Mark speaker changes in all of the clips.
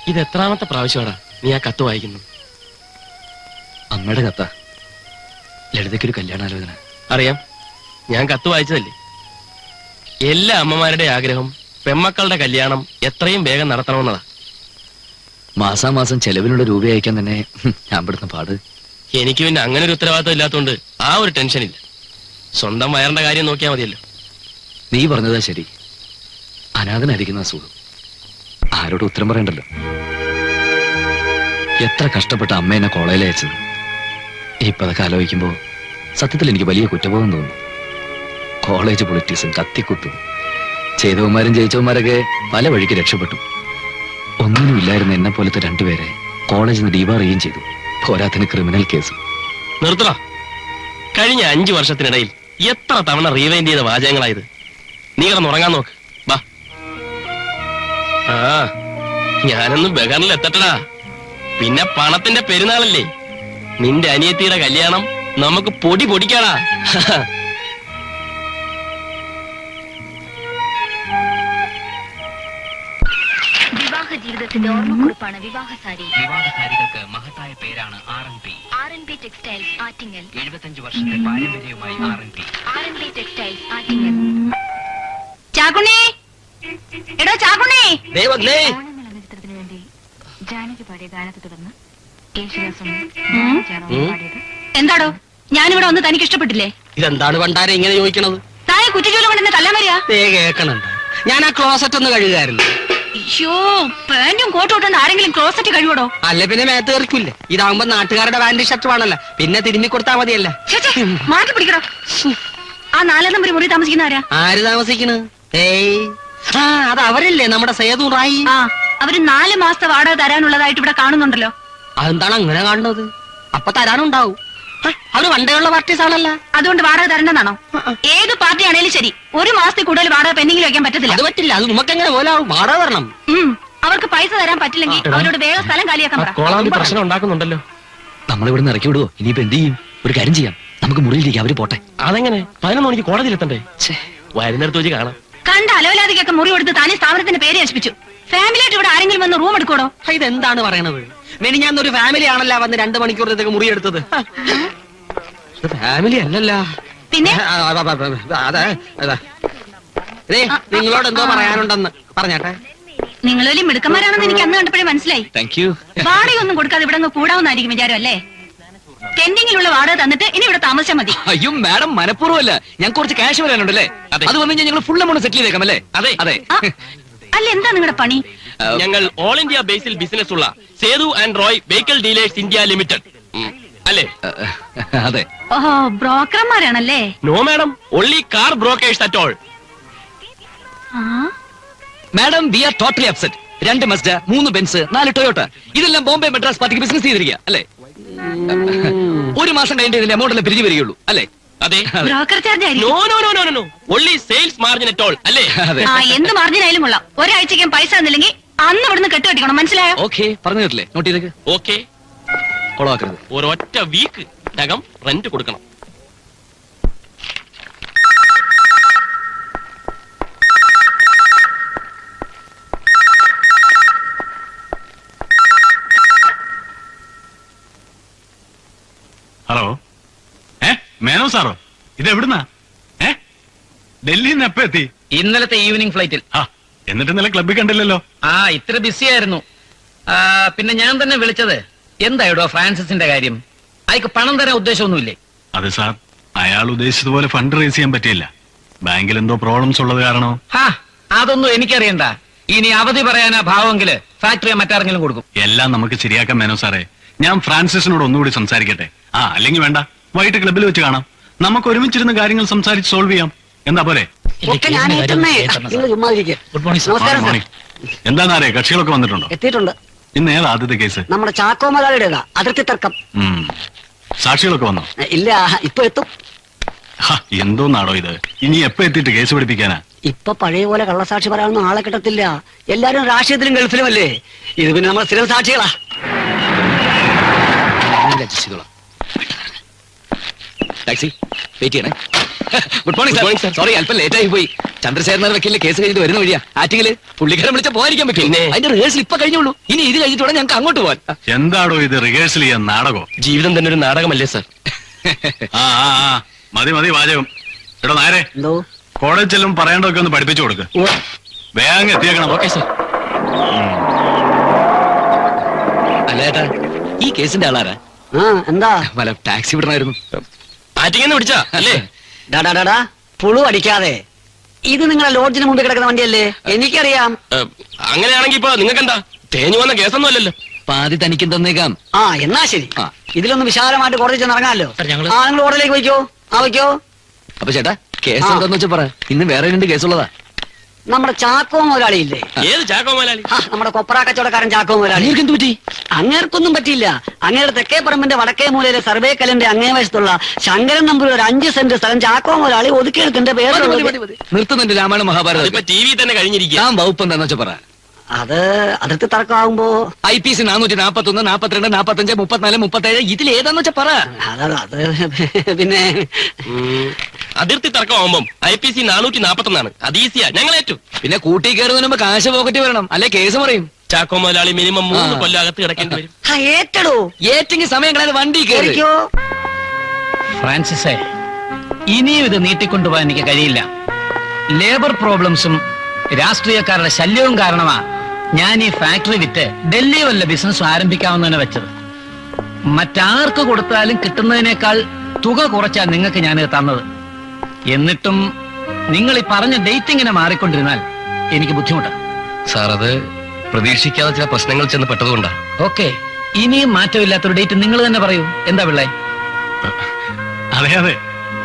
Speaker 1: ഇത് എത്രാമത്തെ പ്രാവശ്യമാടാ നീ ആ കത്ത് വായിക്കുന്നു?
Speaker 2: അമ്മയുടെ കത്ത. ലളിതയ്ക്കൊരു കല്യാണാലോചന.
Speaker 1: അറിയാം, ഞാൻ കത്ത് വായിച്ചതല്ലേ. എല്ലാ അമ്മമാരുടെ ആഗ്രഹം പെമ്മക്കളുടെ കല്യാണം എത്രയും വേഗം നടത്തണമെന്നതാ.
Speaker 2: മാസാമാസം ചെലവിനുള്ള രൂപ അയക്കാൻ തന്നെ ഞാൻ പെടുന്ന പാട്.
Speaker 1: എനിക്ക് പിന്നെ അങ്ങനെ ഒരു ഉത്തരവാദിത്വം ഇല്ലാത്തതുകൊണ്ട് ആ ഒരു ടെൻഷനില്ല. സ്വന്തം വയറിന്റെ കാര്യം നോക്കിയാൽ മതിയല്ലോ.
Speaker 2: നീ പറഞ്ഞതാ ശരി. അനാഥനായിരിക്കുന്ന അസുഖം ആരോട് ഉത്തരം പറയണ്ടല്ലോ. എത്ര കഷ്ടപ്പെട്ട അമ്മ എന്നെ കോളേജിൽ അയച്ചത്. ഇപ്പൊ അതൊക്കെ ആലോചിക്കുമ്പോ സത്യത്തിൽ എനിക്ക് വലിയ കുറ്റബോധം തോന്നുന്നു. കോളേജ് പൊളിറ്റിക്സും കത്തിക്കുത്തും ചെയ്തവന്മാരും ജയിച്ചവന്മാരൊക്കെ പല വഴിക്ക് രക്ഷപ്പെട്ടു. ഒന്നിനും ഇല്ലായിരുന്ന എന്നെ പോലത്തെ രണ്ടുപേരെ കോളേജിൽ നിന്ന് ഡീബാർ ചെയ്യുകയും ചെയ്തു. പോരാത്തിന് ക്രിമിനൽ കേസ്.
Speaker 1: നിർത്തടാ. കഴിഞ്ഞ 5 വർഷത്തിനിടയിൽ എത്ര തവണ റീവൈൻഡ് ചെയ്ത വാചകങ്ങളായത്. നീ കിടന്നുറങ്ങാൻ നോക്ക്. ബാ. ആ ഞാനൊന്ന് ബഹറിൽ എത്തട്ടടാ. പിന്നെ പണത്തിന്റെ പെരുന്നാളല്ലേ. നിന്റെ അനിയത്തിയുടെ കല്യാണം നമുക്ക് പൊടി പൊടിക്കാടാ.
Speaker 3: വിവാഹ ജീവിതത്തിന്റെ ഓർമ്മക്കുറിപ്പാണ് വിവാഹ സാരി.
Speaker 4: വിവാഹ സാരികൾക്ക് മഹത്തായ പേരാണ്
Speaker 3: ആർ.എൻ.പി ടെക്സ്റ്റൈൽസ് ആറ്റിങ്ങൽ.
Speaker 4: 75 വർഷത്തെ പാരമ്പര്യവുമായി
Speaker 3: ആർ.എൻ.പി ടെക്സ്റ്റൈൽസ് ആറ്റിങ്ങൽ.
Speaker 5: ചാക്കുണ്ണി, എടോ ചാക്കുണ്ണി.
Speaker 3: ഓണമെന്ന ചിത്രത്തിന് വേണ്ടി ജാനകി പാടിയ ഗാനത്തെ തുടർന്ന് യേശുദാസും പാടിയത്.
Speaker 5: എന്താടോ ഞാനിവിടെ ഒന്ന് തനിക്ക് ഇഷ്ടപ്പെട്ടില്ലേ?
Speaker 6: ഇതെന്താണ് പണ്ടാരെ ഇങ്ങനെ ചോദിക്കണത്?
Speaker 5: താഴെ കുറ്റിച്ചൂല കൊണ്ട് എന്നെ തല്ലാൻ വരിക.
Speaker 6: കേക്കണുണ്ട്. ഞാൻ ആ ക്ലോസറ്റ് ഒന്ന് കഴുകായിരുന്നു.
Speaker 5: അയ്യോ, പാന്റും കോട്ടും ഇട്ടുകൊണ്ട് ആരെങ്കിലും ക്ലോസറ്റ് കഴിവടോ?
Speaker 6: അല്ല പിന്നെ മേത്ത് കയറിക്കില്ലേ. ഇതാവുമ്പോ നാട്ടുകാരുടെ പാന്റ് ഷർട്ട് വേണല്ലോ, പിന്നെ തിരുമ്മി കൊടുത്താ മതിയല്ല.
Speaker 5: മാറ്റി പിടിക്കടോ. ആ 4 നമ്പർ മുറി താമസിക്കുന്ന ആരാ?
Speaker 6: ആര് താമസിക്കണ്? ഏയ്, ആ അത് അവരല്ലേ നമ്മുടെ സേതു റായി.
Speaker 5: ആ, അവര് 4 മാസത്തെ വാടക തരാനുള്ളതായിട്ട് ഇവിടെ കാണുന്നുണ്ടല്ലോ.
Speaker 6: അതെന്താണ് അങ്ങനെ കാണുന്നത്? അപ്പൊ തരാനുണ്ടാവും. അവര് പണ്ടേയുള്ള പാർട്ടീസ് ആണല്ലോ.
Speaker 5: അതുകൊണ്ട് വാടക തരണ്ടെന്നാണോ? ഏത് പാർട്ടി ആണേലും ശരി, 1 മാസത്തിൽ കൂടുതൽ വാടക പെൻഡിങ്ങിൽ വെക്കാൻ പറ്റത്തില്ല.
Speaker 6: അത് പറ്റില്ല. അത് നമുക്ക് എങ്ങനെ പോലാവും? വാടക തരണം.
Speaker 5: അവർക്ക് പൈസ തരാൻ പറ്റില്ലെങ്കിൽ അവരോട് വേഗം സ്ഥലം കാലിയാക്കാൻ പറ.
Speaker 1: കോളാമ്പി പ്രശ്നം ഉണ്ടാക്കുന്നുണ്ടല്ലോ.
Speaker 2: നമ്മളിവിടെ നിന്ന് ഇറക്കി വിടുവോ? ഇനിയിപ്പോ എന്ത് ചെയ്യും? ഒരു കാര്യം ചെയ്യാം, നമുക്ക് മുറിയിലേക്ക് അവര് പോട്ടെ.
Speaker 1: അതെങ്ങനെ? 11 മണിക്ക് കോടതിയിലെത്തണ്ടേ? വരുന്നിടത്ത് വെച്ച് കാണാം.
Speaker 5: കണ്ട അലവലാതിക്കൊക്കെ മുറി കൊടുത്ത് താനേ സ്ഥാപനത്തിന്റെ പേര് നശിപ്പിച്ചു. ഫാമിലിയായിട്ട് ഇവിടെ ആരെങ്കിലും വന്ന് റൂം എടുക്കോടോ?
Speaker 6: ഇതെന്താണ് പറയണത്? മെനിഞ്ഞാന്നൊരു ഫാമിലി ആണല്ലോ വന്ന് 2 മണിക്കൂറത്തേക്ക് മുറി എടുത്തത്. ഫാമിലി അല്ലല്ല.
Speaker 5: പിന്നെ
Speaker 6: നിങ്ങളോട് എന്തോ പറയാനുണ്ടെന്ന് പറഞ്ഞാട്ടെ.
Speaker 5: നിങ്ങൾ വലിയ മിടുക്കന്മാരാണെന്ന് എനിക്ക് അന്ന് കണ്ടപ്പോഴേ മനസ്സിലായി. വാടകയൊന്നും കൊടുക്കാതെ ഇവിടെ കൂടാവുന്നായിരിക്കും വിചാരം അല്ലേ? പെൻഡിങ്ങിലുള്ള വാടക തന്നിട്ട് ഇനി ഇവിടെ താമസിച്ചാൽ മതി.
Speaker 2: അയ്യോ മാഡം, മനഃപൂർവ്വമല്ല. ഞാൻ കുറച്ച് ക്യാഷ് വരാനുണ്ടല്ലേ. അത് വന്നു കഴിഞ്ഞാൽ ഞങ്ങൾ ഫുൾ എമൗണ്ട് സെറ്റിൽ ചെയ്തേക്കാം അല്ലേ?
Speaker 1: അതെ
Speaker 2: അതെ.
Speaker 5: അല്ല, എന്താ നിങ്ങളുടെ പണി?
Speaker 1: ഞങ്ങൾ ഓൾ ഇന്ത്യ ബേസിൽ ബിസിനസ് ഉള്ള Sethu and Roy vehicle dealers India limited അല്ലേ?
Speaker 2: അതെ.
Speaker 5: ഓഹോ, ബ്രോക്കർമാരാണല്ലേ?
Speaker 1: No madam, only car brokers at all.
Speaker 2: Madam, we are totally upset. 2 Mazda, 3 Benz, 4 Toyota, ഇതെല്ലാം ബോംബെ മദ്രാസ് പാർട്ടിക്ക് ബിസിനസ് ചെയ്തിരിക്കുക അല്ലേ? 1 മാസം കഴിഞ്ഞിട്ട് ഇതിന്റെ എമൗണ്ട് എല്ലാം പിരിഞ്ഞു വരികയുള്ളൂ അല്ലേ?
Speaker 1: അതെ.
Speaker 5: Broker charge
Speaker 1: no no no no no, only sales margin at all അല്ലേ?
Speaker 5: എന്ത് മാർജിൻ ആയാലും കൊള്ളാം. ഒരാഴ്ചയ്ക്കും പൈസ തന്നില്ലെങ്കിൽ അന്ന് ഇവിടുന്ന് കെട്ടുകെട്ടിക്കണം, മനസ്സിലായോ?
Speaker 2: ഓക്കെ, പറഞ്ഞു കേട്ടില്ലേ? നോട്ട് ചെയ്തേക്ക്.
Speaker 1: ഓക്കെ,
Speaker 2: കൊളവാക്കരുത്.
Speaker 1: ഒരൊറ്റ വീക്ക് അകം റെന്റ് കൊടുക്കണം.
Speaker 7: ഹലോ, മേനോ സാറോ? ഇത് എവിടുന്നാ? ഡൽഹിയിൽ നിന്ന് എപ്പ എത്തി?
Speaker 4: ഇന്നലത്തെ ഈവനിങ് ഫ്ലൈറ്റിൽ.
Speaker 7: എന്നിട്ട് ഇന്നലെ ക്ലബ്ബിൽ കണ്ടില്ലല്ലോ.
Speaker 4: ഇത്ര ബിസി ആയിരുന്നു. പിന്നെ ഞാൻ തന്നെ വിളിച്ചത് എന്തായിടോ ഫ്രാൻസിന്റെ കാര്യം? അയക്ക് പണം തരാൻ ഉദ്ദേശമൊന്നുമില്ലേ?
Speaker 7: അതെ സാർ, അയാൾ ഉദ്ദേശിച്ചതുപോലെ ഫണ്ട് റേസ് ചെയ്യാൻ പറ്റിയില്ല. ബാങ്കിൽ എന്തോ പ്രോബ്ലംസ് ഉള്ളത് കാരണോ?
Speaker 4: അതൊന്നും എനിക്കറിയണ്ട. ഇനി അവധി പറയാനാ ഭാവമെങ്കില് ഫാക്ടറി മറ്റാരെങ്കിലും കൊടുക്കും.
Speaker 7: എല്ലാം നമുക്ക് ശരിയാക്കാം മേനോ സാറേ. ഞാൻ ഫ്രാൻസിസിനോട് ഒന്നുകൂടി സംസാരിക്കട്ടെ. അല്ലെങ്കിൽ വേണ്ട, വൈകിട്ട് ക്ലബ്ബിൽ വെച്ച് കാണാം. നമുക്ക് ഒരുമിച്ചിരുന്ന കാര്യങ്ങൾ സംസാരിച്ച് സോൾവ് ചെയ്യാം. എന്താ പോലെ? എന്താ കക്ഷികളൊക്കെ വന്നിട്ടുണ്ടോ?
Speaker 6: എത്തിയിട്ടുണ്ട്.
Speaker 7: ഇന്ന് ഏതാ ആദ്യത്തെ കേസ്?
Speaker 6: നമ്മുടെ ചാക്കോ മുതലാളിയുടേതാ, അതിർത്തി തർക്കം.
Speaker 7: സാക്ഷികളൊക്കെ വന്നോ?
Speaker 6: ഇല്ല, ഇപ്പൊ എത്തും.
Speaker 7: എന്തോന്നാടോ ഇത്? ഇനി എപ്പ എത്തിയിട്ട് കേസ് പഠിപ്പിക്കാനാ?
Speaker 6: ഇപ്പൊ പഴയ പോലെ കള്ളസാക്ഷി പറയാനൊന്നും ആളെ കിട്ടത്തില്ല. എല്ലാരും രാഷ്ട്രീയത്തിലും ഗൾഫിലും അല്ലേ. ഇത് പിന്നെ നമ്മൾ സ്ഥിരം സാക്ഷികളാ.
Speaker 2: ടാക്സി വെയിറ്റ് ചെയ്യണേ. Good morning
Speaker 1: Good morning,
Speaker 2: sir
Speaker 1: sir.
Speaker 2: Sorry അല്പം ലേറ്റ് ആയി പോയി. ചന്ദ്രശേഖരൻ വക്കീലിന്റെ കേസ് കഴിഞ്ഞിട്ട് വരുന്ന വഴിയാ. ആറ്റിങ്ങല് പുള്ളിക്കാരൻ വിളിച്ച പോകാതിരിക്കാൻ പറ്റും.
Speaker 1: പിന്നെ?
Speaker 2: അതിന്റെ റിഹേഴ്സൽ ഇപ്പൊ കഴിഞ്ഞുള്ളൂ. ഇനി ഇത് കഴിഞ്ഞിട്ട് വേണം ഞങ്ങൾക്ക് അങ്ങോട്ട് പോവാൻ.
Speaker 7: എന്താടോ ഇത് റിഹേഴ്സൽ ചെയ്യാൻ നാടകോ?
Speaker 1: ജീവിതം തന്നെ ഒരു നാടകമല്ലേ സർ?
Speaker 7: ആ ആ ആ മതി മതി വാചകം. എടോ നേരെ
Speaker 6: എന്തോ
Speaker 7: കോളേജ് ചെല്ലും പറയേണ്ടതൊക്കെ ഒന്ന് പഠിപ്പിച്ചു കൊടുക്ക്. വേഗം എത്തിയേക്കണം.
Speaker 1: Okay sir.
Speaker 2: അല്ല ഏട്ടാ, ഈ കേസിന്റെ ആളാരാ?
Speaker 6: ആ എന്താ
Speaker 2: വല്ല ടാക്സി വിടണമായിരുന്നു.
Speaker 1: ആറ്റിങ്ങന്ന് പിടിച്ചാ അല്ലേ?
Speaker 6: ഡാ പുളു അടിക്കാതെ. ഇത് നിങ്ങളെ ലോഡ്ജിന് മുമ്പിൽ കിടക്കുന്ന വണ്ടിയല്ലേ? എനിക്കറിയാം.
Speaker 1: അങ്ങനെയാണെങ്കി ഇപ്പൊ നിങ്ങൾക്ക് എന്താ തേഞ്ഞു വന്ന കേസൊന്നും അല്ലല്ലോ.
Speaker 2: പാതി തനിക്കും തന്നേക്കാം.
Speaker 6: ആ എന്നാ ശരി.
Speaker 2: ആ.
Speaker 6: ഇതിലൊന്ന് വിശാലമായിട്ട് കോടതി ചെന്ന് ഇറങ്ങാമല്ലോ.
Speaker 4: സർ, ഞങ്ങള്
Speaker 6: ആ നിങ്ങൾ ഓർഡറിലേക്ക് വയ്ക്കോ. ആ വയ്ക്കോ.
Speaker 2: അപ്പൊ ചേട്ടാ കേസ്
Speaker 6: ആ.
Speaker 2: എന്താന്ന് വെച്ചാ പറ. ഇന്ന് വേറെ 2 കേസുള്ളതാ.
Speaker 6: നമ്മുടെ ചാക്കോ മുതലാളിയില്ലേ?
Speaker 1: ഏത് ചാക്കോ മുതലാളി?
Speaker 6: ആ, നമ്മുടെ കൊപ്ര കച്ചവടക്കാരൻ ചാക്കോ മുതലാളി.
Speaker 2: അങ്ങേർക്ക് എന്ത് പറ്റി?
Speaker 6: അങ്ങേർക്കൊന്നും പറ്റിയില്ല. അങ്ങയുടെ തെക്കേ പറമ്പിന്റെ വടക്കേ മൂലയിലെ സർവേ കല്ലിന്റെ അങ്ങേ വശത്തുള്ള ശങ്കരൻ നമ്പൂരി ഒരു 5 സെന്റ് സ്ഥലം ചാക്കോ മുതലാളി ഒതുക്കിയെടുത്തിന്റെ പേര്
Speaker 2: നിർത്തുന്നുണ്ട് രാമായണ മഹാഭാരതം.
Speaker 1: ഇപ്പൊ ടി വി തന്നെ കഴിഞ്ഞിരിക്കുക.
Speaker 2: ഞാൻ വകുപ്പ് എന്താന്ന് വെച്ചാ പറ.
Speaker 6: അത് അതിർത്തി തർക്കമാകുമ്പോ
Speaker 2: IPC 441, 42, 45, 34, 37 ഇതിൽ ഏതാന്ന് വെച്ചാ പറ.
Speaker 6: അത് പിന്നെ
Speaker 1: അതിർത്തി തർക്കമാകുമ്പം IPC 441 അത് ഈസിയാ, ഞങ്ങൾ ഏറ്റു.
Speaker 2: പിന്നെ കൂട്ടി കയറുന്നതിന് മുമ്പ് കാശ് പോക്കറ്റ് വരണം, അല്ലെ കേസ് പറയും.
Speaker 1: ചാക്കോ മുതലാളി മിനിമം 3
Speaker 2: ആ.
Speaker 1: കൊല്ലം അകത്ത് കിടക്കേണ്ടി വരും.
Speaker 6: ആ, ഏറ്റടോ
Speaker 2: ഏറ്റെങ്കിൽ സമയം കളയാതെ വണ്ടി കയറി.
Speaker 6: കേറിക്കോ.
Speaker 4: ഫ്രാൻസിസേ, ഇനിയും ഇത് നീട്ടിക്കൊണ്ടുപോകാൻ എനിക്ക് കഴിയില്ല. ലേബർ പ്രോബ്ലംസും രാഷ്ട്രീയക്കാരുടെ ശല്യവും കാരണമാ ഞാൻ ഈ ഫാക്ടറി വിറ്റ് ഡൽഹി വല്ല ബിസിനസ് ആരംഭിക്കാമെന്ന് വെച്ചത്. മറ്റാർക്ക് കൊടുത്താലും കിട്ടുന്നതിനേക്കാൾ തുക കുറച്ചാ നിങ്ങൾക്ക് ഞാനിത് തന്നത്. എന്നിട്ടും നിങ്ങൾ ഈ പറഞ്ഞ ഡേറ്റ് ഇങ്ങനെ മാറിക്കൊണ്ടിരുന്നാൽ എനിക്ക് ബുദ്ധിമുട്ടാണ്.
Speaker 1: സാർ, അത് പ്രതീക്ഷിക്കാതെ ചില പ്രശ്നങ്ങൾ ചെന്ന് പെട്ടതുകൊണ്ടാ.
Speaker 4: ഓക്കെ, ഇനിയും മാറ്റമില്ലാത്തൊരു ഡേറ്റ് നിങ്ങൾ തന്നെ പറയൂ. എന്താ പിള്ളേ?
Speaker 7: അതെ അതെ,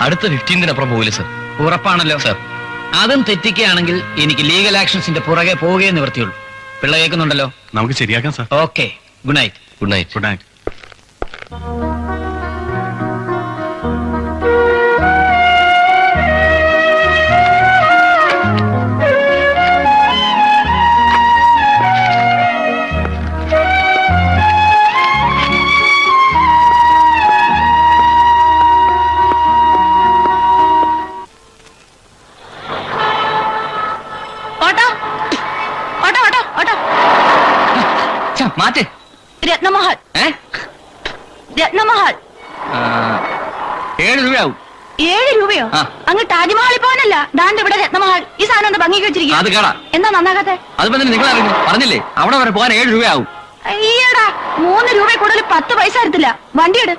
Speaker 1: അടുത്ത 15-നപ്പുറം പോകില്ല സാർ.
Speaker 4: ഉറപ്പാണല്ലോ
Speaker 1: സാർ.
Speaker 4: അതും തെറ്റിക്കുകയാണെങ്കിൽ എനിക്ക് ലീഗൽ ആക്ഷൻസിന്റെ പുറകെ പോവുകയെ നിവർത്തിയുള്ളൂ. പിള്ള കേൾക്കുന്നുണ്ടല്ലോ?
Speaker 7: നമുക്ക് ശരിയാക്കാം sir.
Speaker 4: Okay, good night.
Speaker 1: Good night.
Speaker 7: Good night.
Speaker 5: Auto auto auto auto
Speaker 2: മാറ്റ്.
Speaker 5: രത്നമഹൽ രത്നമഹൽ
Speaker 2: 7 രൂപയാവും.
Speaker 5: 7 രൂപയോ?
Speaker 2: ആ.
Speaker 5: അങ്ങ് താജ്മഹലിൽ പോകാനല്ല, ദാണ്ട് ഇവിടെ രത്നമഹൽ. ഈ സാധനം ഒന്ന് ഭംഗിക്ക് വെച്ചിരിക്കും.
Speaker 2: അത് കേടാ.
Speaker 5: എന്താ നന്നാകാത്തെ?
Speaker 2: അതിപ്പോ നിങ്ങൾ അറിഞ്ഞു പറഞ്ഞില്ലേ, അവിടെ വരെ പോകാൻ 7 രൂപയാവും.
Speaker 5: അയ്യടാ, 3 രൂപ കൂടുതൽ 10 പൈസ തരത്തില്ല. വണ്ടി എടു.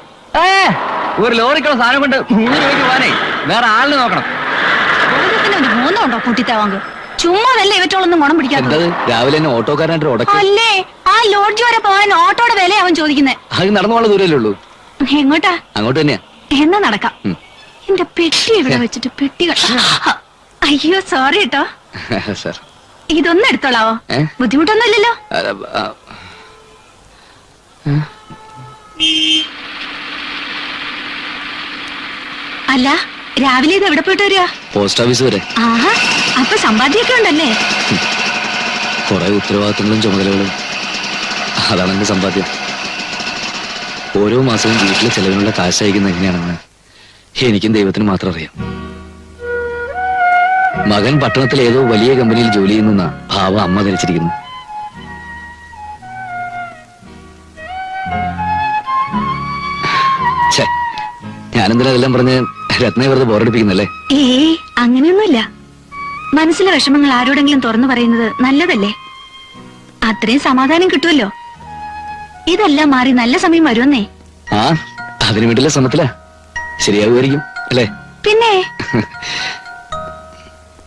Speaker 2: ഒരു ലോറിക്കുള്ള സാധനം കൊണ്ട് 3 രൂപയ്ക്ക് പോകാനേ വേറെ ആളിന് നോക്കണം.
Speaker 5: ഒരു മൂന്നുണ്ടോ കുട്ടിത്താവാങ്ക്? ചുമ്മാ വല്ല ഇവറ്റോളൊന്നും ഗുണം പിടിക്കാത്തത്.
Speaker 2: എന്തത് രാവിലെ തന്നെ ഓട്ടോക്കാരനായിട്ട് ഉടക്കി.
Speaker 5: അല്ലേ, ആ ലോഡ്ജ് വരെ പോകാൻ ഓട്ടോയുടെ വില അവൻ ചോദിക്കുന്നേ.
Speaker 2: അത് നടന്നു പോകാനുള്ള ദൂരല്ലേ ഉള്ളൂ.
Speaker 5: എങ്ങോട്ടാ?
Speaker 2: അങ്ങോട്ട് തന്നെയാ.
Speaker 5: എന്നാ നടക്കാം.
Speaker 2: ഉം.
Speaker 5: എന്റെ പെട്ടി ഇവിടെ വെച്ചിട്ട് പെട്ടി അയ്യോ സോറി കേട്ടോ.
Speaker 2: സാർ,
Speaker 5: ഇതൊന്നും എടുത്തോളാവോ?
Speaker 2: ഏ?
Speaker 5: ബുദ്ധിമുട്ടൊന്നും ഇല്ലല്ലോ. അല്ല, രാവിലെ ഇത് എവിടെ പോയിട്ട് വരിക?
Speaker 2: പോസ്റ്റ് ഓഫീസ് വരെ.
Speaker 5: ആഹാ, അപ്പൊ സമ്പാദ്യമൊക്കെ ഉണ്ടല്ലേ?
Speaker 2: കുറെ ഉത്തരവാദിത്തങ്ങളും ചുമതലകളും. അതാണ് എന്റെ സമ്പാദ്യം. ഓരോ മാസവും വീട്ടിലെ ചെലവിനുള്ള കാശ് അയക്കുന്നത് എങ്ങനെയാണെന്ന് എനിക്കും ദൈവത്തിന് മാത്രം അറിയാം. മകൻ പട്ടണത്തിൽ ഏതോ വലിയ കമ്പനിയിൽ ജോലി ചെയ്യുന്ന ഭാവം അമ്മ ധരിച്ചിരിക്കുന്നു. ഞാനെന്തിനാ അതെല്ലാം പറഞ്ഞ് രത്നയെ വെറുതെ ബോറടിപ്പിക്കുന്നല്ലേ?
Speaker 5: ഏയ്, അങ്ങനെയൊന്നുമില്ല. മനസ്സിലെ വിഷമങ്ങൾ ആരോടെങ്കിലും തുറന്നു പറയുന്നത് നല്ലതല്ലേ? അത്രയും സമാധാനം കിട്ടുമല്ലോ. ഇതെല്ലാം മാറി നല്ല സമയം വരുമെന്നേ.
Speaker 2: ആ, അതിനു വേണ്ടിയുള്ള ശ്രമത്തിലാ. ശരിയാകുമായിരിക്കും അല്ലേ?
Speaker 5: പിന്നെ